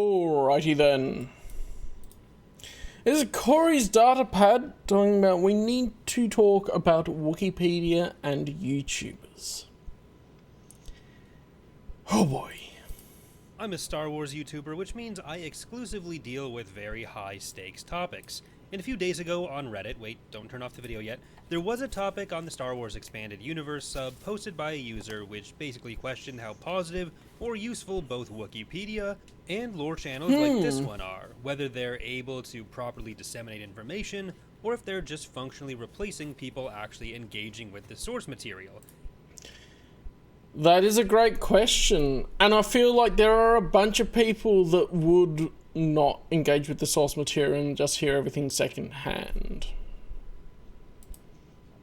Alrighty then. This is Corey's Datapad talking about we need to talk about Wookieepedia and YouTubers. Oh boy. I'm a Star Wars YouTuber, which means I exclusively deal with very high stakes topics. And a few days ago on Reddit, wait, don't turn off the video yet, there was a topic on the Star Wars Expanded Universe sub posted by a user which basically questioned how positive or useful both Wookieepedia and lore channels like this one are, whether they're able to properly disseminate information, or if they're just functionally replacing people actually engaging with the source material. That is a great question, and I feel like there are a bunch of people that would not engage with the source material and just hear everything secondhand.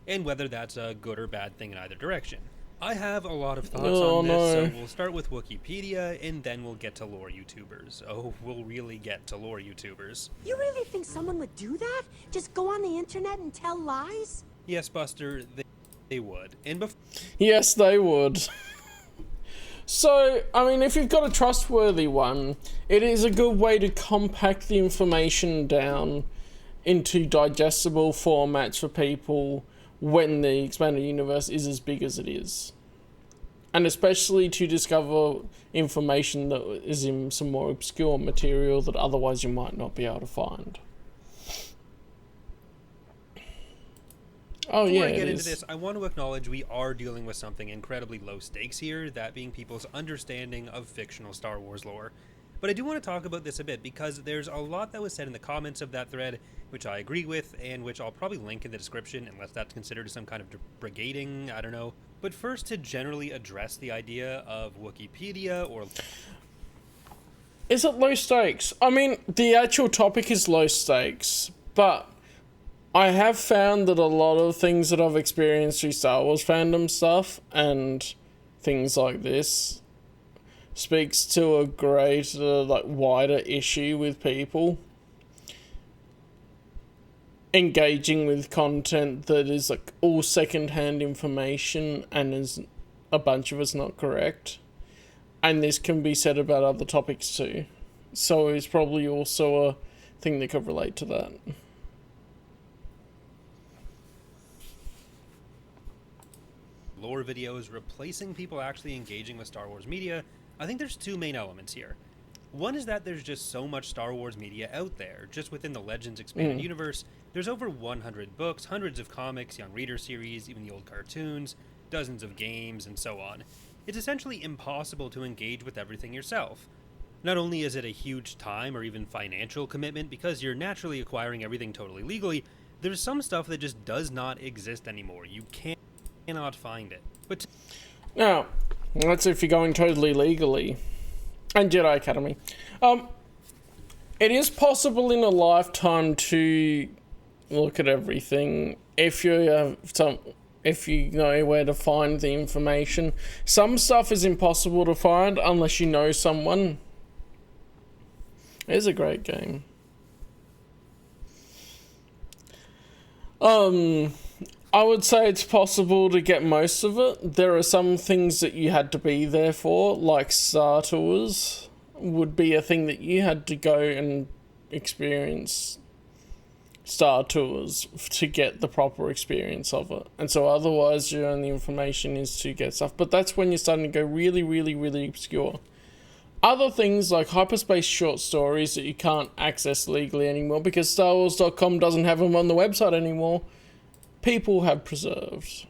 And whether that's a good or bad thing in either direction. I have a lot of thoughts on this, so we'll start with Wookieepedia, and then we'll get to lore YouTubers. Oh, we'll really get to lore YouTubers. You really think someone would do that? Just go on the internet and tell lies? Yes, Buster, they would. And yes, they would. So, I mean, if you've got a trustworthy one, it is a good way to compact the information down into digestible formats for people when the expanded universe is as big as it is. And especially to discover information that is in some more obscure material that otherwise you might not be able to find. Before I get into this, I want to acknowledge we are dealing with something incredibly low stakes here, that being people's understanding of fictional Star Wars lore. But I do want to talk about this a bit, because there's a lot that was said in the comments of that thread, which I agree with, and which I'll probably link in the description, unless that's considered some kind of brigading, I don't know. But first, to generally address the idea of Wookieepedia, or... Is it low stakes? I mean, the actual topic is low stakes, but I have found that a lot of things that I've experienced through Star Wars fandom stuff and things like this speaks to a greater, wider issue with people engaging with content that is all secondhand information and is a bunch of it's not correct. And this can be said about other topics too. So it's probably also a thing that could relate to that. Lore videos replacing people actually engaging with Star Wars media, I think there's two main elements here. One is that there's just so much Star Wars media out there. Just within the Legends Expanded Universe, there's over 100 books, hundreds of comics, young reader series, even the old cartoons, dozens of games, and so on. It's essentially impossible to engage with everything yourself. Not only is it a huge time or even financial commitment because you're naturally acquiring everything totally legally, there's some stuff that just does not exist anymore. You cannot find it. But now, that's if you're going totally legally. And Jedi Academy. It is possible in a lifetime to look at everything if you know where to find the information. Some stuff is impossible to find unless you know someone. It is a great game. I would say it's possible to get most of it. There are some things that you had to be there for, like Star Tours would be a thing that you had to go and experience Star Tours to get the proper experience of it. And so otherwise your only information is to get stuff. But that's when you're starting to go really, really, really obscure. Other things like hyperspace short stories that you can't access legally anymore because StarWars.com doesn't have them on the website anymore, people have preserved.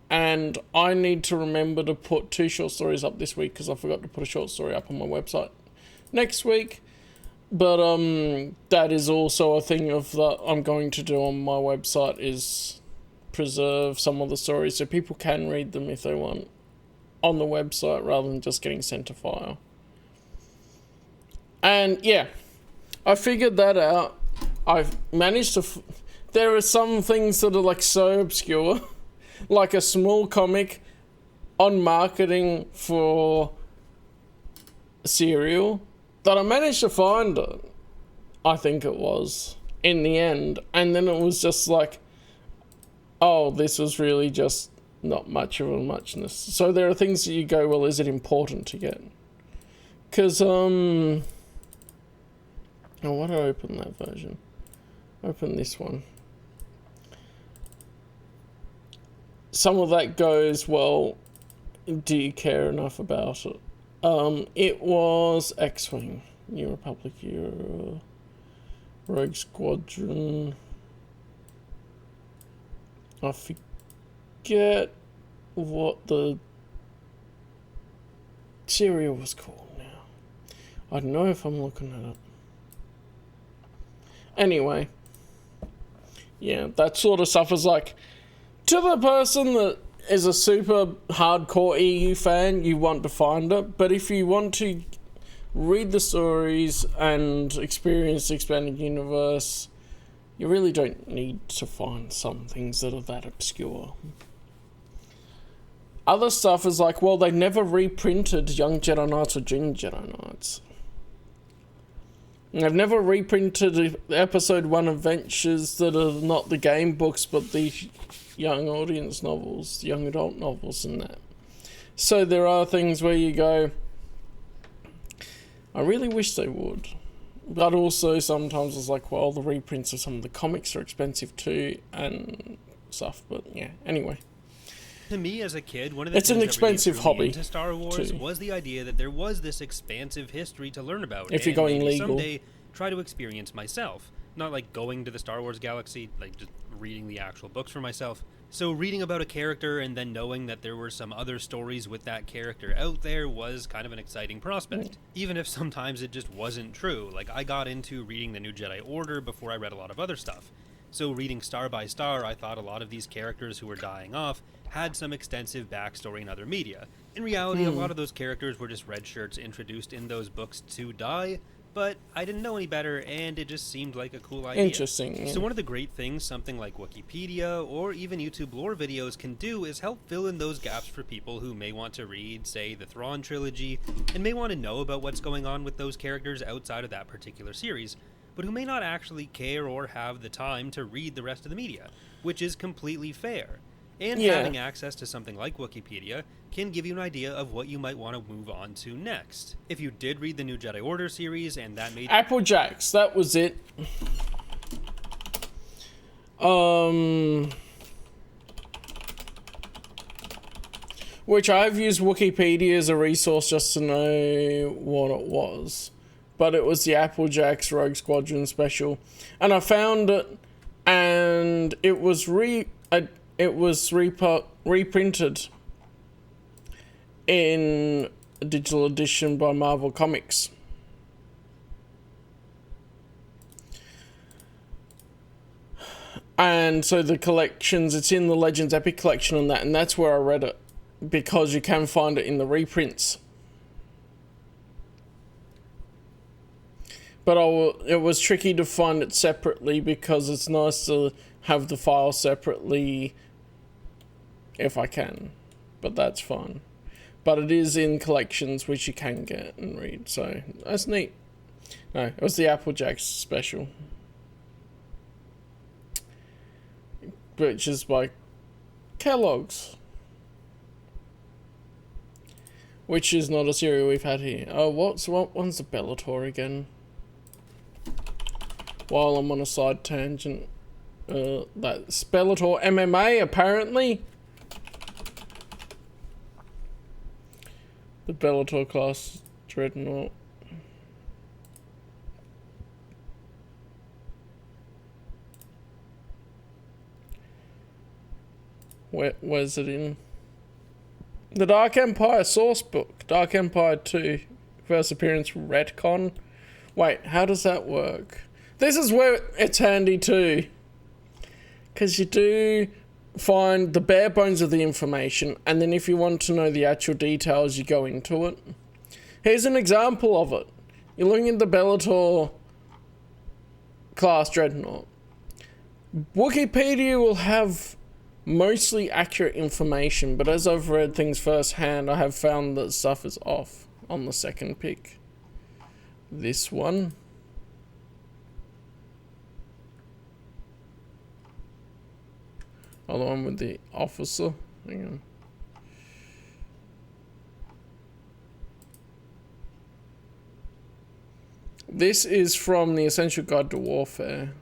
And I need to remember to put 2 short stories up this week because I forgot to put a short story up on my website next week. But that is also a thing of that I'm going to do on my website, is preserve some of the stories so people can read them if they want on the website rather than just getting sent a file. And yeah, I figured that out. I've managed to... there are some things that are so obscure, like a small comic on marketing for cereal, that I managed to find it, I think it was, in the end. And then it was just oh, this was really just not much of a muchness. So there are things that you go, well, is it important to get? Because, Oh, why did I open that version? Open this one. Some of that goes, well, do you care enough about it? It was X-Wing, New Republic era, Rogue Squadron. I forget what the serial was called now. I don't know if I'm looking at it. Anyway, yeah, that sort of stuff is like, to the person that is a super hardcore EU fan, you want to find it, but if you want to read the stories and experience the expanded universe, you really don't need to find some things that are that obscure. Other stuff is like, well, they never reprinted Young Jedi Knights or Junior Jedi Knights. They've never reprinted Episode 1 adventures that are not the game books, but the young audience novels, young adult novels and that. So there are things where you go, I really wish they would. But also sometimes it's like, well, the reprints of some of the comics are expensive too and stuff. But yeah, anyway. To me, as a kid, one of the it's things an that expensive really drew me hobby into Star Wars too. was the idea that there was this expansive history to learn about. If you're and going maybe legal. someday try to experience myself. Not like going to the Star Wars galaxy, like just reading the actual books for myself. So reading about a character and then knowing that there were some other stories with that character out there was kind of an exciting prospect. Even if sometimes it just wasn't true. Like, I got into reading the New Jedi Order before I read a lot of other stuff. So reading Star by Star, I thought a lot of these characters who were dying off had some extensive backstory in other media. In reality, a lot of those characters were just red shirts introduced in those books to die, but I didn't know any better, and it just seemed like a cool idea. Interesting. Yeah. So one of the great things something like Wookieepedia or even YouTube lore videos can do is help fill in those gaps for people who may want to read, say, the Thrawn trilogy, and may want to know about what's going on with those characters outside of that particular series, but who may not actually care or have the time to read the rest of the media, which is completely fair. And having access to something like Wookieepedia can give you an idea of what you might want to move on to next. If you did read the New Jedi Order series and that made... Applejacks, that was it. Which I've used Wookieepedia as a resource just to know what it was. But it was the Applejacks Rogue Squadron special. And I found it, and it was reprinted in a digital edition by Marvel Comics. And so the collections, it's in the Legends Epic collection and that's where I read it, because you can find it in the reprints. But it was tricky to find it separately, because it's nice to have the file separately if I can, but that's fine. But it is in collections which you can get and read, so that's neat. No, it was the Applejacks special, which is by Kellogg's, which is not a cereal we've had here. Oh, what one's the Bellator again? While I'm on a side tangent, that's Bellator MMA apparently. The Bellator class Dreadnought. Where's it in? The Dark Empire source book. Dark Empire 2. First appearance retcon. Wait, how does that work? This is where it's handy too. Because you do find the bare bones of the information, and then if you want to know the actual details, you go into it. Here's an example of it. You're looking at the Bellator class Dreadnought. Wookieepedia will have mostly accurate information, but as I've read things firsthand, I have found that stuff is off on the second pick. This one. Oh, the one with the officer. Hang on. This is from the Essential Guide to Warfare.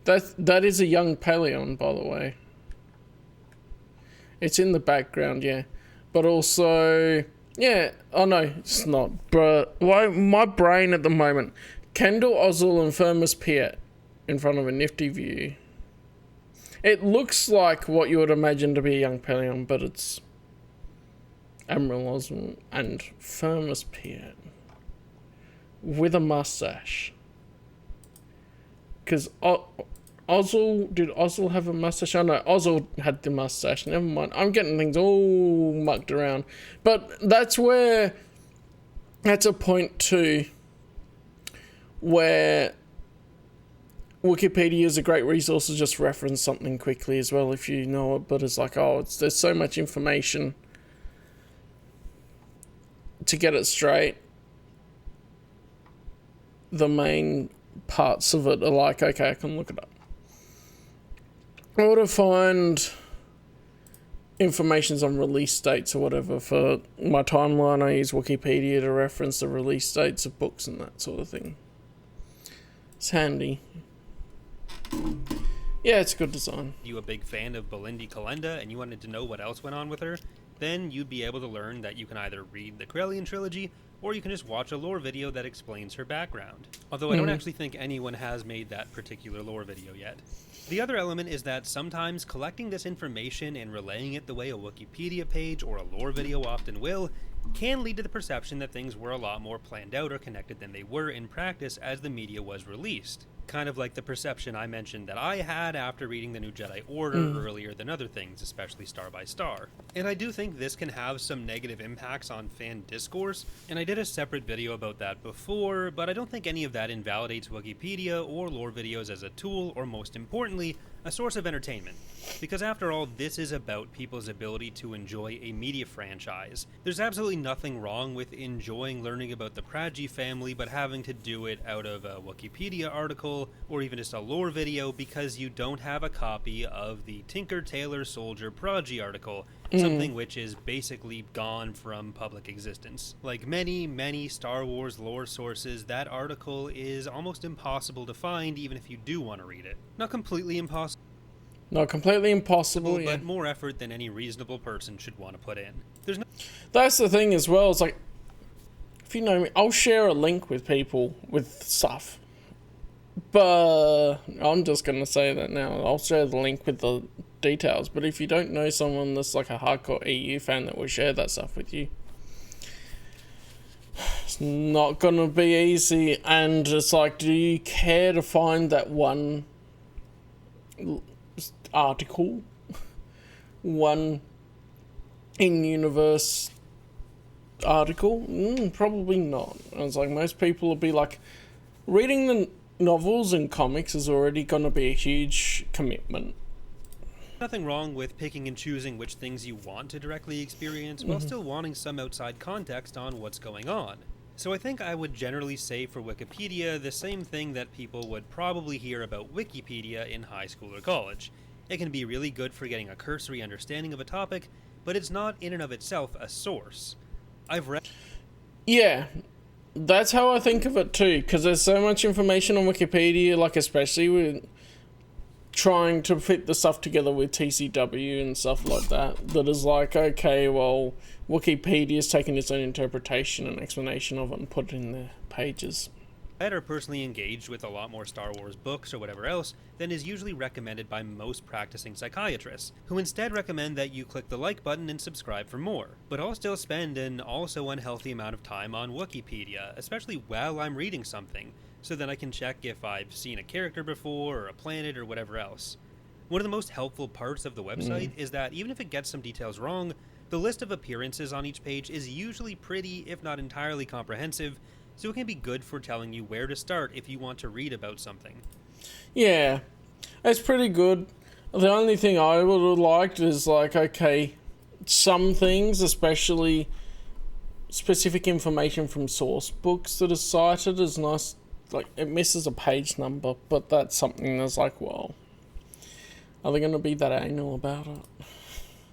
That is a young Paleon, by the way. It's in the background, yeah. But also, yeah. Oh no, it's not. But why my brain at the moment? Kendall, Ozzel, and Firmus Piet in front of a nifty view. It looks like what you would imagine to be a young Paleon, but it's Admiral Ozzel and Firmus Piet with a mustache. Because did Ozzel have a mustache? Oh no, Ozzel had the mustache. Never mind. I'm getting things all mucked around. But that's a point too where Wookieepedia is a great resource to just reference something quickly as well if you know it. But it's like, there's so much information to get it straight. The main parts of it are like, okay, I can look it up. Or to find informations on release dates or whatever. For my timeline, I use Wookieepedia to reference the release dates of books and that sort of thing. It's handy. Yeah, it's good design. You a big fan of Belinda Calenda and you wanted to know what else went on with her, then you'd be able to learn that you can either read the Corellian trilogy or you can just watch a lore video that explains her background. Although I don't actually think anyone has made that particular lore video yet. The other element is that sometimes collecting this information and relaying it the way a Wookieepedia page or a lore video often will can lead to the perception that things were a lot more planned out or connected than they were in practice as the media was released. Kind of like the perception I mentioned that I had after reading the New Jedi Order earlier than other things, especially Star by Star. And I do think this can have some negative impacts on fan discourse, and I did a separate video about that before, but I don't think any of that invalidates Wookieepedia or lore videos as a tool, or most importantly, a source of entertainment. Because after all, this is about people's ability to enjoy a media franchise. There's absolutely nothing wrong with enjoying learning about the Praji family, but having to do it out of a Wookieepedia article, or even just a lore video because you don't have a copy of the Tinker Tailor Soldier Praji article, something which is basically gone from public existence. Like many Star Wars lore sources, that article is almost impossible to find even if you do want to read it. Not completely impossible. Not completely impossible, yeah. But more effort than any reasonable person should want to put in. That's the thing as well. It's like, if you know me, I'll share a link with people with stuff. But I'm just going to say that now. I'll share the link with the details. But if you don't know someone that's like a hardcore EU fan that will share that stuff with you, it's not going to be easy. And it's like, do you care to find that one article, one in-universe article? Probably not. It's like most people will be like, reading the novels and comics is already going to be a huge commitment. Nothing wrong with picking and choosing which things you want to directly experience while still wanting some outside context on what's going on. So I think I would generally say for Wookieepedia the same thing that people would probably hear about Wikipedia in high school or college. It can be really good for getting a cursory understanding of a topic, but it's not in and of itself a source. I've read... Yeah, that's how I think of it too, because there's so much information on Wikipedia, like especially with trying to fit the stuff together with TCW and stuff like that, that is like, okay, well, Wikipedia's taken its own interpretation and explanation of it and put it in their pages. Are personally engaged with a lot more Star Wars books or whatever else than is usually recommended by most practicing psychiatrists, who instead recommend that you click the like button and subscribe for more. But I'll still spend an also unhealthy amount of time on Wookieepedia, especially while I'm reading something, so that I can check if I've seen a character before or a planet or whatever else. One of the most helpful parts of the website is that even if it gets some details wrong, the list of appearances on each page is usually pretty, if not entirely comprehensive, so it can be good for telling you where to start if you want to read about something. Yeah, it's pretty good. The only thing I would have liked is like, okay, some things, especially specific information from source books that are cited, is nice. Like, it misses a page number, but that's something that's like, well, are they going to be that anal about it?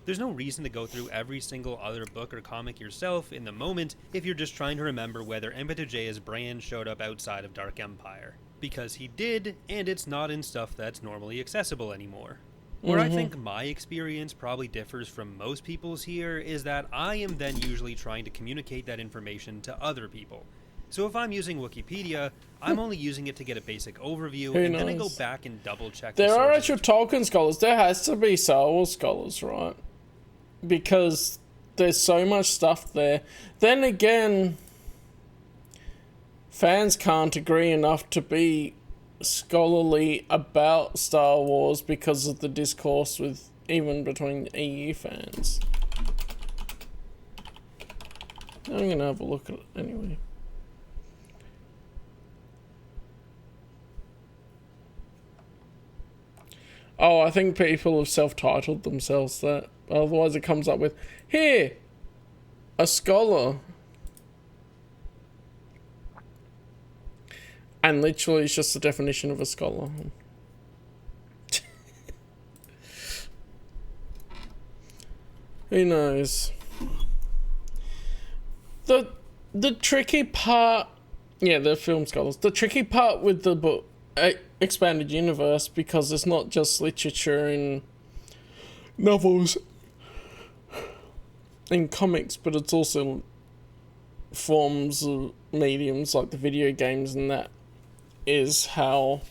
There's no reason to go through every single other book or comic yourself in the moment if you're just trying to remember whether Epitejei's brand showed up outside of Dark Empire. Because he did, and it's not in stuff that's normally accessible anymore. Where I think my experience probably differs from most people's here is that I am then usually trying to communicate that information to other people. So if I'm using Wookieepedia, I'm only using it to get a basic overview, and then I go back and double check the There are sources. actual Tolkien scholars. There has to be Star Wars scholars, right? Because there's so much stuff there. Then again, fans can't agree enough to be scholarly about Star Wars because of the discourse with even between EU fans. I'm gonna have a look at it anyway. Oh, I think people have self-titled themselves that. Otherwise it comes up with, here, a scholar. And literally it's just the definition of a scholar. Who knows? The tricky part... Yeah, they're film scholars. The tricky part with the book... expanded universe, because it's not just literature and novels and comics, but it's also forms of mediums like the video games, and that is how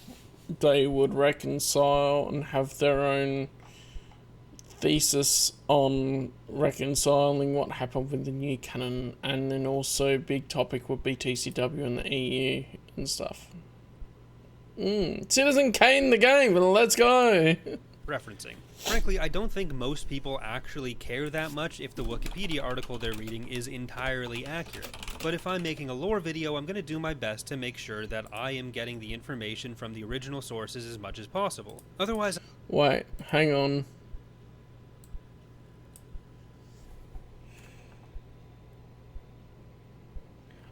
they would reconcile and have their own thesis on reconciling what happened with the new canon. And then also big topic would be TCW and the EU and stuff. Citizen Kane the game, let's go! Referencing. Frankly, I don't think most people actually care that much if the Wookieepedia article they're reading is entirely accurate. But if I'm making a lore video, I'm going to do my best to make sure that I am getting the information from the original sources as much as possible. Otherwise... Wait, hang on.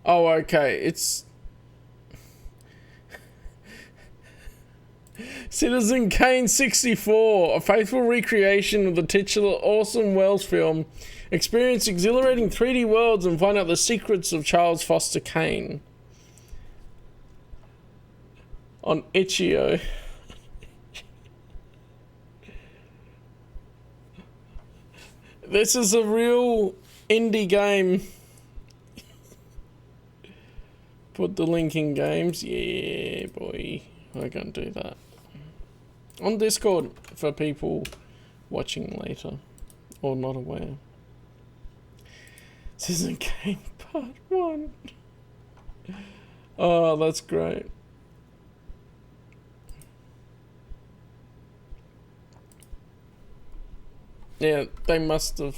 Oh, okay, it's... Citizen Kane 64, a faithful recreation of the titular Orson Welles film. Experience exhilarating 3D worlds and find out the secrets of Charles Foster Kane. On Itch.io. This is a real indie game. Put the link in games. Yeah, boy. We're gonna do that. On Discord for people watching later or not aware. Citizen Kane Part 1. Oh, that's great. Yeah, they must have.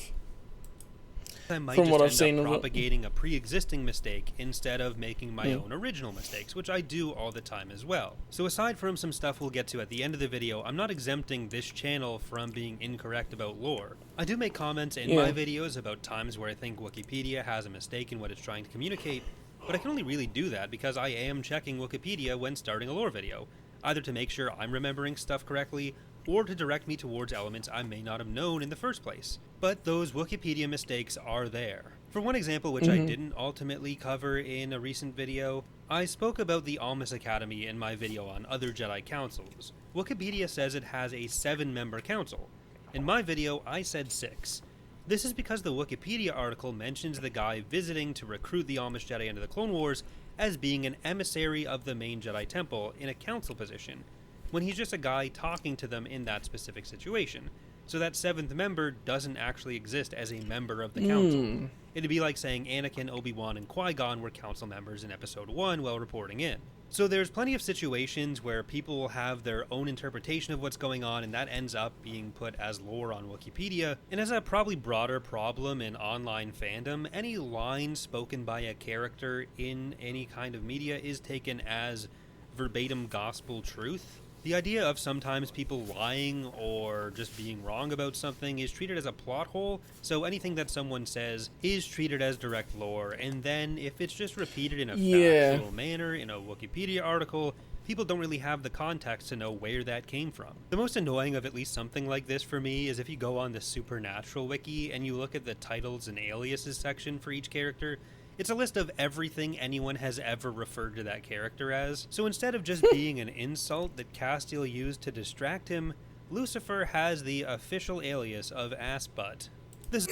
I might From just what I've end seen up of it. propagating a pre-existing mistake instead of making my own original mistakes, which I do all the time as well. So aside from some stuff we'll get to at the end of the video, I'm not exempting this channel from being incorrect about lore. I do make comments in my videos about times where I think Wookieepedia has a mistake in what it's trying to communicate, but I can only really do that because I am checking Wookieepedia when starting a lore video, either to make sure I'm remembering stuff correctly, or to direct me towards elements I may not have known in the first place. But those Wookieepedia mistakes are there. For one example, which I didn't ultimately cover in a recent video, I spoke about the Almas Academy in my video on other Jedi councils. Wookieepedia says it has a 7-member council. In my video, I said 6. This is because the Wookieepedia article mentions the guy visiting to recruit the Amish Jedi into the Clone Wars as being an emissary of the main Jedi Temple in a council position, when he's just a guy talking to them in that specific situation. So that 7th member doesn't actually exist as a member of the council. It'd be like saying Anakin, Obi-Wan, and Qui-Gon were council members in Episode 1 while reporting in. So there's plenty of situations where people will have their own interpretation of what's going on, and that ends up being put as lore on Wookieepedia. And as a probably broader problem in online fandom, any line spoken by a character in any kind of media is taken as verbatim gospel truth. The idea of sometimes people lying or just being wrong about something is treated as a plot hole, so anything that someone says is treated as direct lore, and then if it's just repeated in a factual manner in a Wookieepedia article, people don't really have the context to know where that came from. The most annoying of at least something like this for me is if you go on the Supernatural wiki and you look at the titles and aliases section for each character, it's a list of everything anyone has ever referred to that character as. So instead of just being an insult that Castiel used to distract him, Lucifer has the official alias of ass butt. This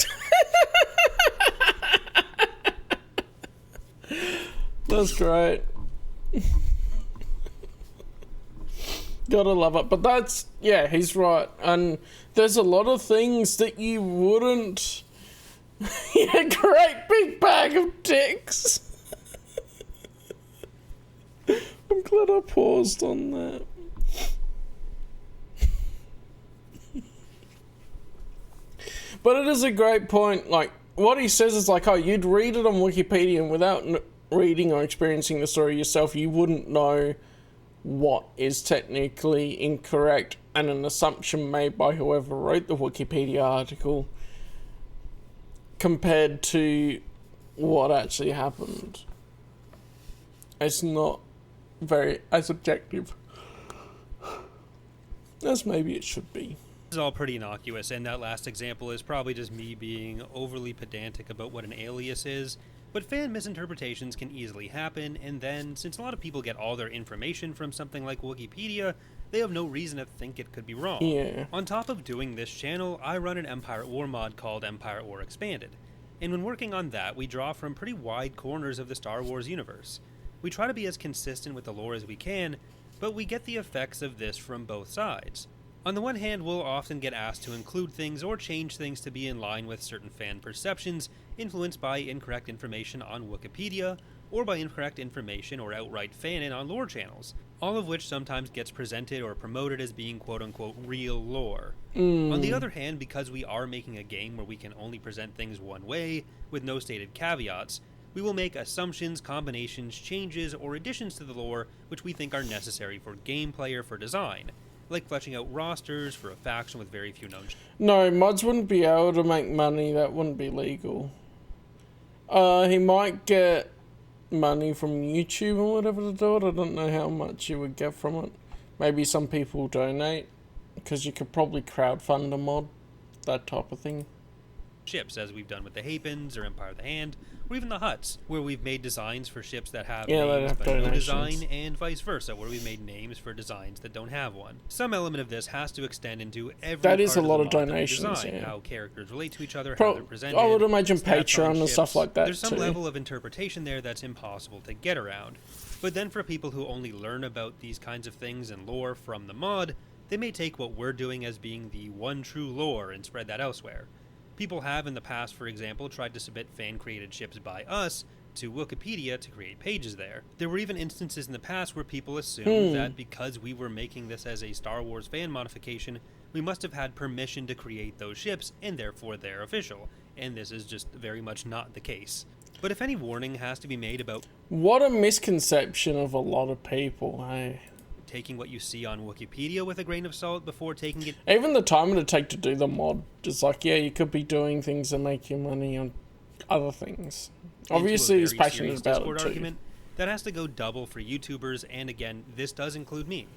That's great. Gotta love it. But that's, yeah, he's right. And there's a lot of things that you wouldn't... Yeah, great big bag of dicks. I'm glad I paused on that. But it is a great point. Like, what he says is like, oh, you'd read it on Wikipedia, and without reading or experiencing the story yourself, you wouldn't know what is technically incorrect, and an assumption made by whoever wrote the Wikipedia article compared to what actually happened. It's not very as objective as maybe it should be. is all pretty innocuous, and that last example is probably just me being overly pedantic about what an alias is, but fan misinterpretations can easily happen, and then, since a lot of people get all their information from something like Wookieepedia, they have no reason to think it could be wrong. Yeah. On top of doing this channel, I run an Empire at War mod called Empire at War Expanded, and when working on that, we draw from pretty wide corners of the Star Wars universe. We try to be as consistent with the lore as we can, but we get the effects of this from both sides. On the one hand, we'll often get asked to include things or change things to be in line with certain fan perceptions, influenced by incorrect information on Wookieepedia, or by incorrect information or outright fanon on lore channels, all of which sometimes gets presented or promoted as being quote-unquote real lore. On the other hand, because we are making a game where we can only present things one way, with no stated caveats, we will make assumptions, combinations, changes, or additions to the lore which we think are necessary for gameplay or for design, like fleshing out rosters for a faction with very few known... No, mods wouldn't be able to make money. That wouldn't be legal. He might get money from YouTube or whatever to do it. I don't know how much you would get from it. Maybe some people donate, because you could probably crowdfund a mod, that type of thing. ships, as we've done with the Hapens or Empire of the Hand, or even the Hutts, where we've made designs for ships that have Yeah, names have but no donations. design, and vice versa, where we've made names for designs that don't have one. Some element of this has to extend into every That is part a lot the of mod that we donations, design, yeah. how characters relate to each other, how Pro- they're presented. I would imagine stats on Patreon and ships. stuff like that There's some too. level of interpretation there that's impossible to get around. But then for people who only learn about these kinds of things and lore from the mod, they may take what we're doing as being the one true lore and spread that elsewhere. People have in the past, for example, tried to submit fan-created ships by us to Wookieepedia to create pages there. There were even instances in the past where people assumed that because we were making this as a Star Wars fan modification, we must have had permission to create those ships, and therefore they're official. And this is just very much not the case. But if any warning has to be made about What a misconception of a lot of people, hey? taking what you see on Wookieepedia with a grain of salt before taking it Even the time it'd take to do the mod, just like, yeah, you could be doing things that make you money on other things. Obviously, into a he's very passionate serious about Discord it too. argument, that has to go double for YouTubers, and again, this does include me.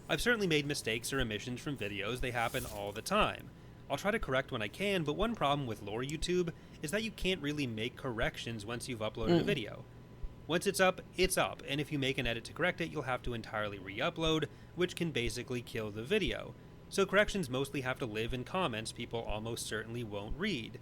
I've certainly made mistakes or omissions from videos, they happen all the time. I'll try to correct when I can, but one problem with lore YouTube is that you can't really make corrections once you've uploaded a video. Once it's up, and if you make an edit to correct it, you'll have to entirely re-upload, which can basically kill the video. So corrections mostly have to live in comments people almost certainly won't read.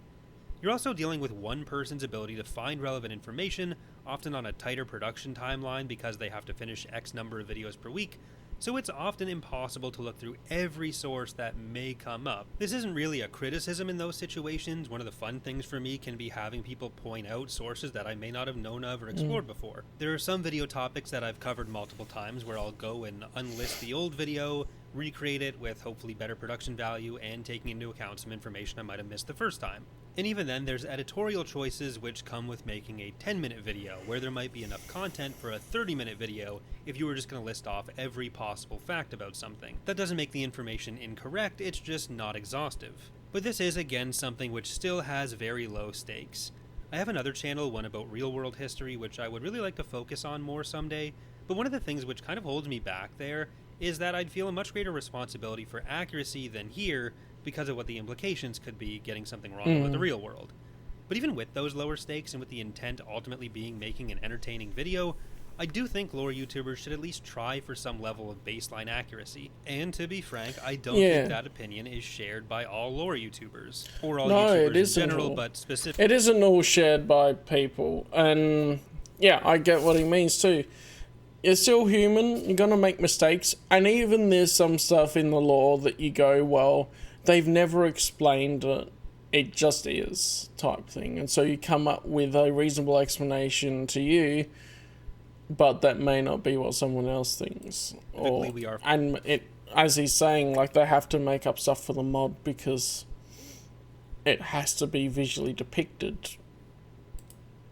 You're also dealing with one person's ability to find relevant information, often on a tighter production timeline because they have to finish X number of videos per week, so it's often impossible to look through every source that may come up. This isn't really a criticism in those situations. One of the fun things for me can be having people point out sources that I may not have known of or explored before. There are some video topics that I've covered multiple times where I'll go and unlist the old video, recreate it with hopefully better production value, and taking into account some information I might have missed the first time. And even then, there's editorial choices which come with making a 10-minute video, where there might be enough content for a 30-minute video if you were just going to list off every possible fact about something. That doesn't make the information incorrect, it's just not exhaustive. But this is, again, something which still has very low stakes. I have another channel, one about real-world history, which I would really like to focus on more someday, But one of the things which kind of holds me back there is that I'd feel a much greater responsibility for accuracy than here because of what the implications could be getting something wrong with the real world. But even with those lower stakes and with the intent ultimately being making an entertaining video, I do think lore YouTubers should at least try for some level of baseline accuracy. And to be frank, I don't think that opinion is shared by all lore YouTubers. Or all YouTubers in general, but specifically. It isn't all shared by people. And yeah, I get what he means too. You're still human, you're gonna make mistakes. And even there's some stuff in the lore that you go, well, they've never explained it. It just is type thing. And so you come up with a reasonable explanation to you, but that may not be what someone else thinks. And it, as he's saying, like, they have to make up stuff for the mod because it has to be visually depicted.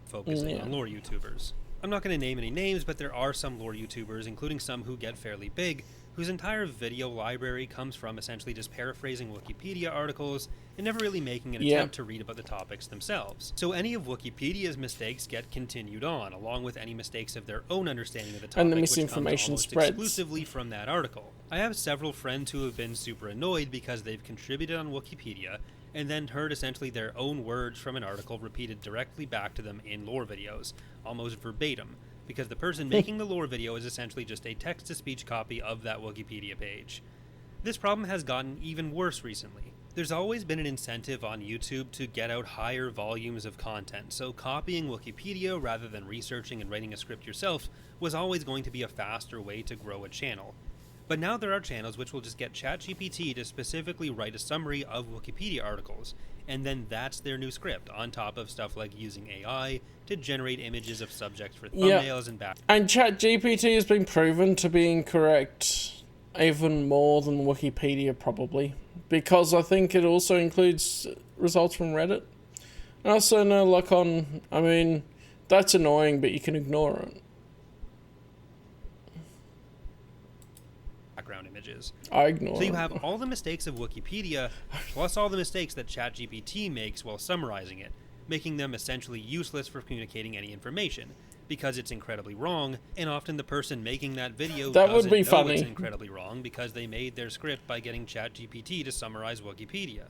Focusing on lore YouTubers. I'm not going to name any names, but there are some lore YouTubers, including some who get fairly big, whose entire video library comes from essentially just paraphrasing Wookieepedia articles and never really making an attempt to read about the topics themselves. So any of Wookieepedia's mistakes get continued on, along with any mistakes of their own understanding of the topic, and the misinformation which comes almost exclusively from that article. I have several friends who have been super annoyed because they've contributed on Wookieepedia and then heard essentially their own words from an article repeated directly back to them in lore videos, almost verbatim, because the person making the lore video is essentially just a text-to-speech copy of that Wookieepedia page. This problem has gotten even worse recently. There's always been an incentive on YouTube to get out higher volumes of content, so copying Wookieepedia rather than researching and writing a script yourself was always going to be a faster way to grow a channel. But now there are channels which will just get ChatGPT to specifically write a summary of Wookieepedia articles, and then that's their new script, on top of stuff like using AI to generate images of subjects for thumbnails and back. And ChatGPT has been proven to be incorrect even more than Wookieepedia, probably, because I think it also includes results from Reddit. And also no luck on, I mean, that's annoying, but you can ignore it. Background images. I ignore it. So you have all the mistakes of Wookieepedia, plus all the mistakes that ChatGPT makes while summarizing it, making them essentially useless for communicating any information, because it's incredibly wrong, and often the person making that video doesn't know it's incredibly wrong because they made their script by getting ChatGPT to summarize Wookieepedia.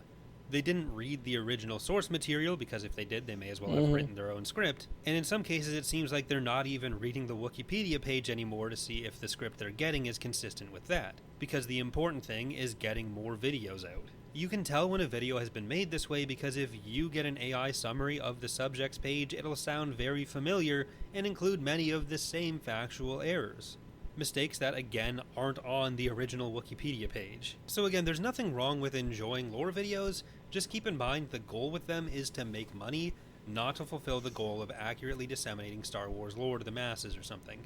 They didn't read the original source material, because if they did, they may as well have written their own script, and in some cases it seems like they're not even reading the Wookieepedia page anymore to see if the script they're getting is consistent with that, because the important thing is getting more videos out. You can tell when a video has been made this way because if you get an AI summary of the subject's page, it'll sound very familiar and include many of the same factual errors. Mistakes that, again, aren't on the original Wookieepedia page. So again, there's nothing wrong with enjoying lore videos, just keep in mind the goal with them is to make money, not to fulfill the goal of accurately disseminating Star Wars lore to the masses or something.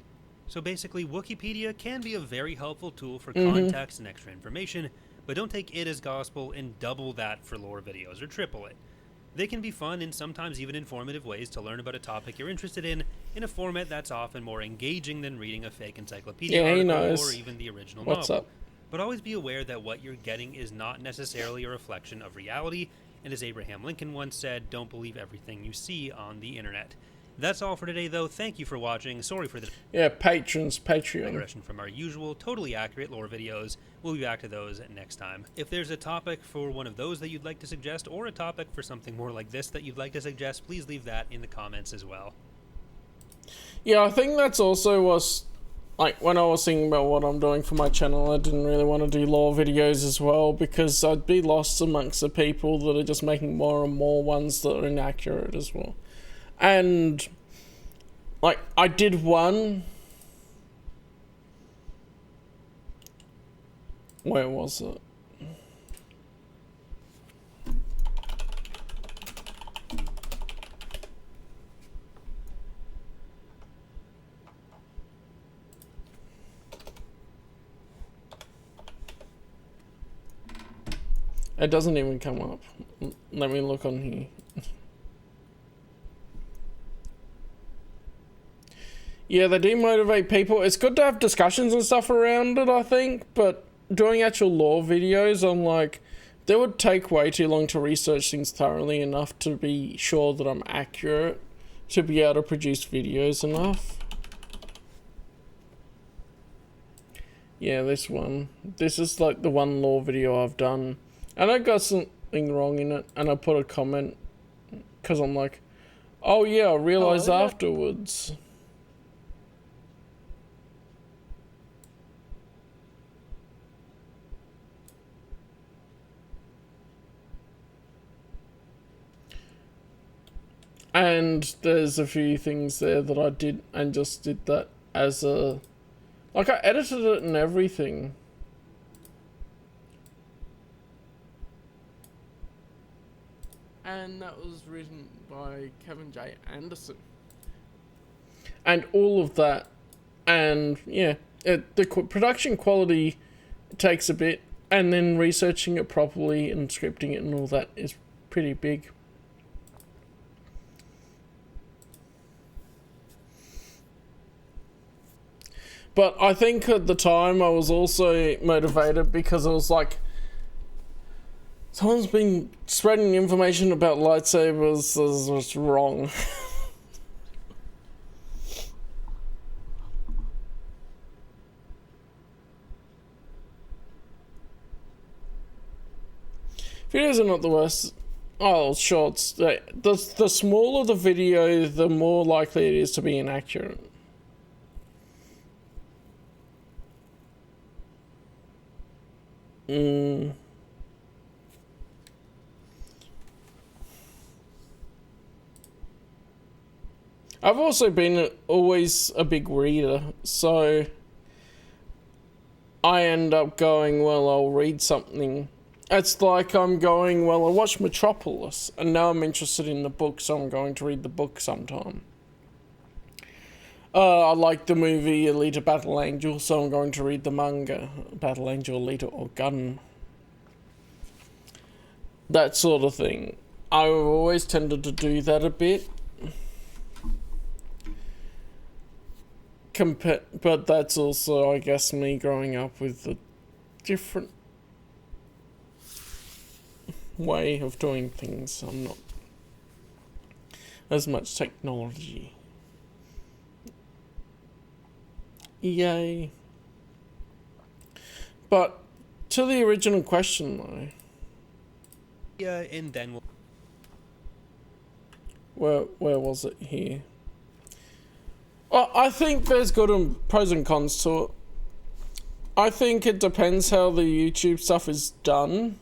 So basically, Wookieepedia can be a very helpful tool for context and extra information, but don't take it as gospel and double that for lore videos, or triple it. They can be fun and sometimes even informative ways to learn about a topic you're interested in a format that's often more engaging than reading a fake encyclopedia article or even the original novel. But always be aware that what you're getting is not necessarily a reflection of reality, and as Abraham Lincoln once said, don't believe everything you see on the internet. That's all for today, though. Thank you for watching. Sorry for the Patreon digression from our usual, totally accurate lore videos. We'll be back to those next time. If there's a topic for one of those that you'd like to suggest, or a topic for something more like this that you'd like to suggest, please leave that in the comments as well. Yeah, I think that's also was, like, when I was thinking about what I'm doing for my channel, I didn't really want to do lore videos as well, because I'd be lost amongst the people that are just making more and more ones that are inaccurate as well. And, like, I did one. Where was it? It doesn't even come up. Let me look on here. Yeah, they demotivate people. It's good to have discussions and stuff around it, I think, but doing actual lore videos, I'm like, they would take way too long to research things thoroughly enough to be sure that I'm accurate to be able to produce videos enough. Yeah, this one. This is like the one lore video I've done. And I got something wrong in it, and I put a comment, because I'm like, oh yeah, I realised afterwards. And there's a few things there that I did, and just did that as a... Like, I edited it and everything. And that was written by Kevin J. Anderson. And all of that. And, yeah, the production quality takes a bit. And then researching it properly and scripting it and all that is pretty big. But I think at the time I was also motivated because I was like, someone's been spreading information about lightsabers was wrong. Videos are not the worst. Oh, shorts. The smaller the video, the more likely it is to be inaccurate. I've also been always a big reader, so I end up going, well, I'll read something. It's like I'm going, well, I watched Metropolis, and now I'm interested in the book, so I'm going to read the book sometime. I like the movie Alita Battle Angel, so I'm going to read the manga Battle Angel Alita or Gun. That sort of thing. I've always tended to do that a bit. But that's also, I guess, me growing up with a different way of doing things. I'm not as much technology. Yay. But to the original question, though. Yeah, and then where was it here? Well, I think there's pros and cons to it. I think it depends how the YouTube stuff is done.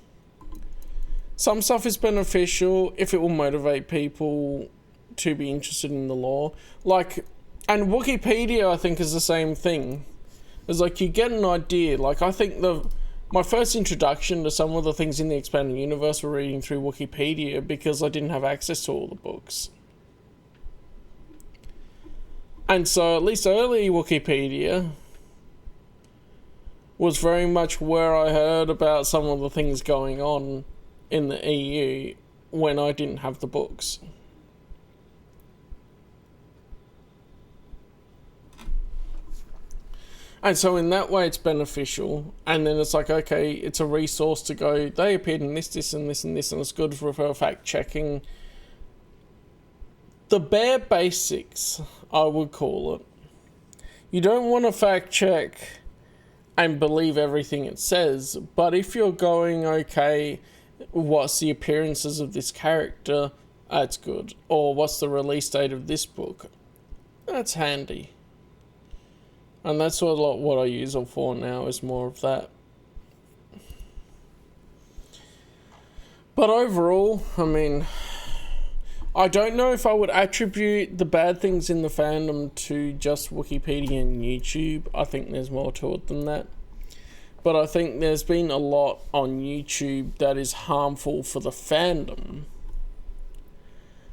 Some stuff is beneficial if it will motivate people to be interested in the lore. Like, and Wookieepedia, I think, is the same thing. It's like, you get an idea. Like, I think my first introduction to some of the things in the expanded universe were reading through Wookieepedia because I didn't have access to all the books. And so, at least early Wookieepedia was very much where I heard about some of the things going on in the EU when I didn't have the books. And so in that way it's beneficial, and then it's like, okay, it's a resource to go, they appeared in this, this, and this, and this, and it's good for fact checking. The bare basics, I would call it. You don't want to fact check and believe everything it says, but if you're going, okay, what's the appearances of this character, that's good. Or what's the release date of this book, that's handy. And that's what I use it for now, is more of that. But overall, I mean, I don't know if I would attribute the bad things in the fandom to just Wookieepedia and YouTube. I think there's more to it than that. But I think there's been a lot on YouTube that is harmful for the fandom.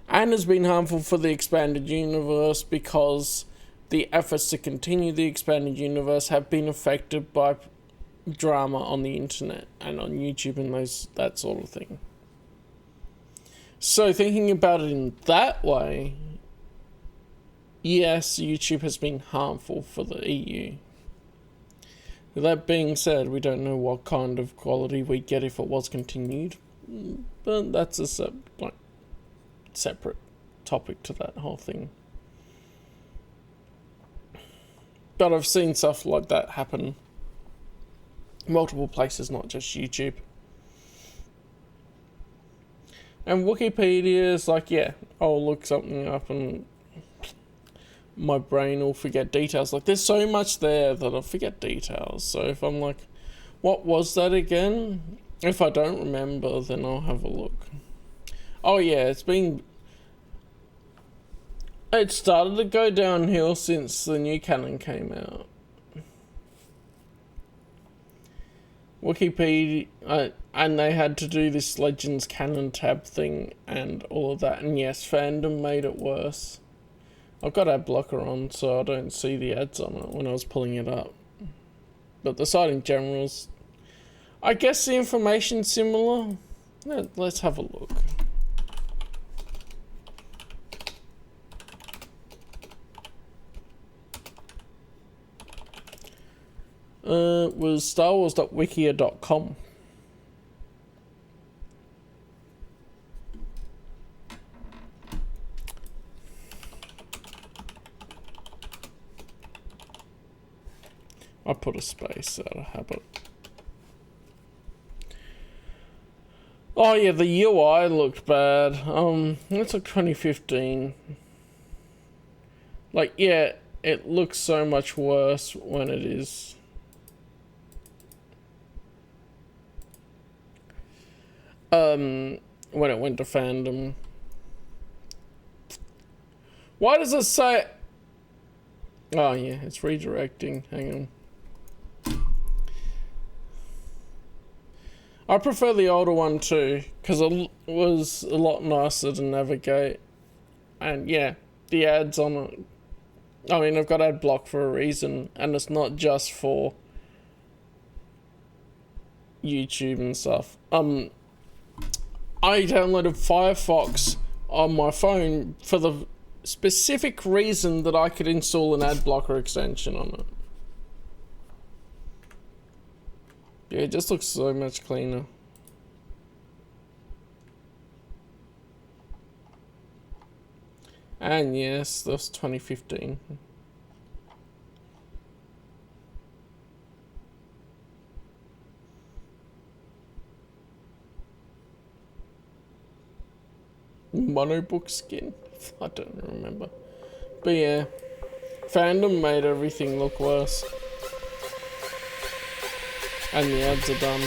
And has been harmful for the expanded universe because the efforts to continue the expanded universe have been affected by drama on the internet and on YouTube and that sort of thing. So thinking about it in that way, yes, YouTube has been harmful for the EU. With that being said, we don't know what kind of quality we'd get if it was continued, but that's a separate topic to that whole thing. But I've seen stuff like that happen multiple places, not just YouTube. And Wookieepedia is like, yeah, I'll look something up and my brain will forget details. Like, there's so much there that I'll forget details. So if I'm like, what was that again? If I don't remember, then I'll have a look. Oh yeah, it started to go downhill since the new canon came out. Wookieepedia, and they had to do this Legends canon tab thing and all of that. And yes, fandom made it worse. I've got ad blocker on, so I don't see the ads on it when I was pulling it up. But the site in general is, I guess the information's similar. Let's have a look. It was starwars.wikia.com. I put a space out of habit. Oh yeah, the UI looked bad. It's like 2015. Like, yeah, it looks so much worse when it is. When it went to fandom. Why does it say? Oh yeah, it's redirecting. Hang on. I prefer the older one too, because it was a lot nicer to navigate. And yeah, the ads on it. I mean, I've got ad block for a reason, and it's not just for YouTube and stuff. I downloaded Firefox on my phone for the specific reason that I could install an ad blocker extension on it. Yeah, it just looks so much cleaner. And yes, that's 2015. Monobook skin? I don't remember. But yeah, fandom made everything look worse. And the ads are done.